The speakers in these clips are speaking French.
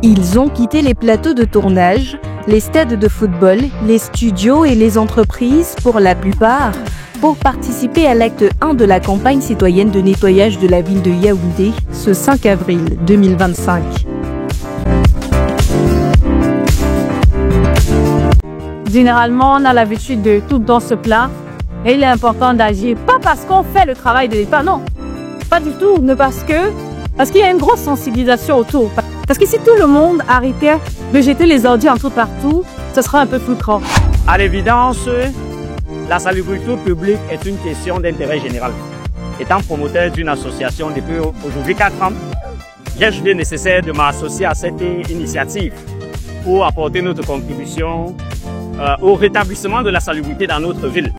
Ils ont quitté les plateaux de tournage, les stades de football, les studios et les entreprises pour la plupart, pour participer à l'acte 1 de la campagne citoyenne de nettoyage de la ville de Yaoundé ce 5 avril 2025. Généralement, on a l'habitude de tout dans ce plat et il est important d'agir, pas parce qu'on fait le travail de l'État, non, pas du tout, mais parce qu'il y a une grosse sensibilisation autour. Parce que si tout le monde arrêtait de jeter les ordures en tout partout, ce serait un peu plus grand. À l'évidence, la salubrité publique est une question d'intérêt général. Étant promoteur d'une association depuis aujourd'hui 4 ans, j'ai jugé nécessaire de m'associer à cette initiative pour apporter notre contribution au rétablissement de la salubrité dans notre ville.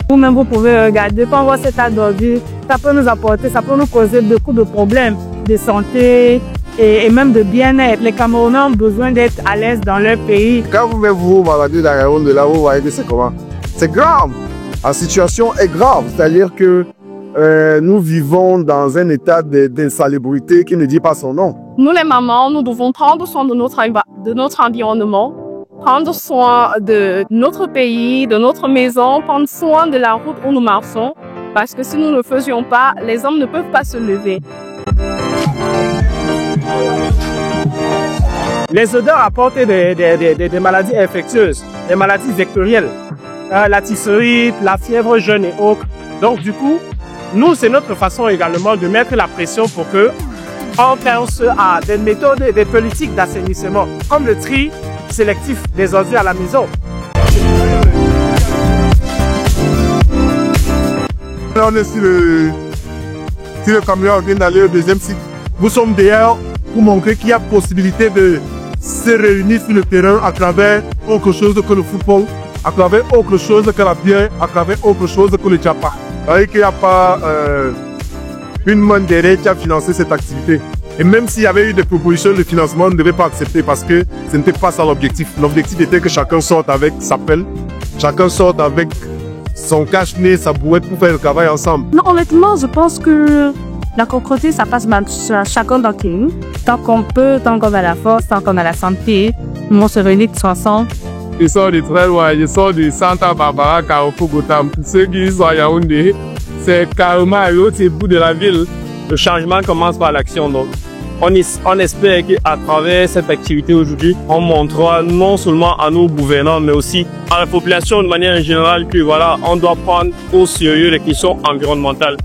Vous-même, vous pouvez regarder, quand on voit cet tas d'ordures, ça peut nous apporter, ça peut nous causer beaucoup de problèmes de santé et même de bien-être. Les Camerounais ont besoin d'être à l'aise dans leur pays. Quand vous vous baladez dans la ronde de là, vous voyez que c'est comment? C'est grave. La situation est grave, c'est-à-dire que nous vivons dans un état d'insalubrité qui ne dit pas son nom. Nous les mamans, nous devons prendre soin de notre environnement, prendre soin de notre pays, de notre maison, prendre soin de la route où nous marchons, parce que si nous ne le faisions pas, les hommes ne peuvent pas se lever. Les odeurs apportent des maladies infectieuses, des maladies vectorielles, la tisserite, la fièvre jaune et autres. Donc du coup, nous, c'est notre façon également de mettre la pression pour que on pense à des méthodes et des politiques d'assainissement, comme le tri sélectif des ordures à la maison. On est sur le camion, on vient d'aller au deuxième site. Nous sommes derrière pour montrer qu'il y a possibilité de se réunir sur le terrain à travers autre chose que le football, à travers autre chose que la bière, à travers autre chose que le japa. C'est-à-dire qu'il n'y a pas une main derrière qui a financé cette activité. Et même s'il y avait eu des propositions de financement, on ne devait pas accepter parce que ce n'était pas ça l'objectif. L'objectif était que chacun sorte avec sa pelle, chacun sorte avec son cache-nez, sa brouette pour faire le travail ensemble. Non, honnêtement, je pense que la concrétisation, ça passe mal chacun d'entre nous. Tant qu'on peut, tant qu'on a la force, tant qu'on a la santé, on se réunit tous ensemble. Je sors de très loin, je sors de Santa Barbara, Carrefour Gotham. Pour ceux qui sont à Yaoundé, c'est carrément à l'autre bout de la ville. Le changement commence par l'action. Donc, on espère qu'à travers cette activité aujourd'hui, on montrera non seulement à nos gouvernants, mais aussi à la population de manière générale que voilà, on doit prendre au sérieux les questions environnementales.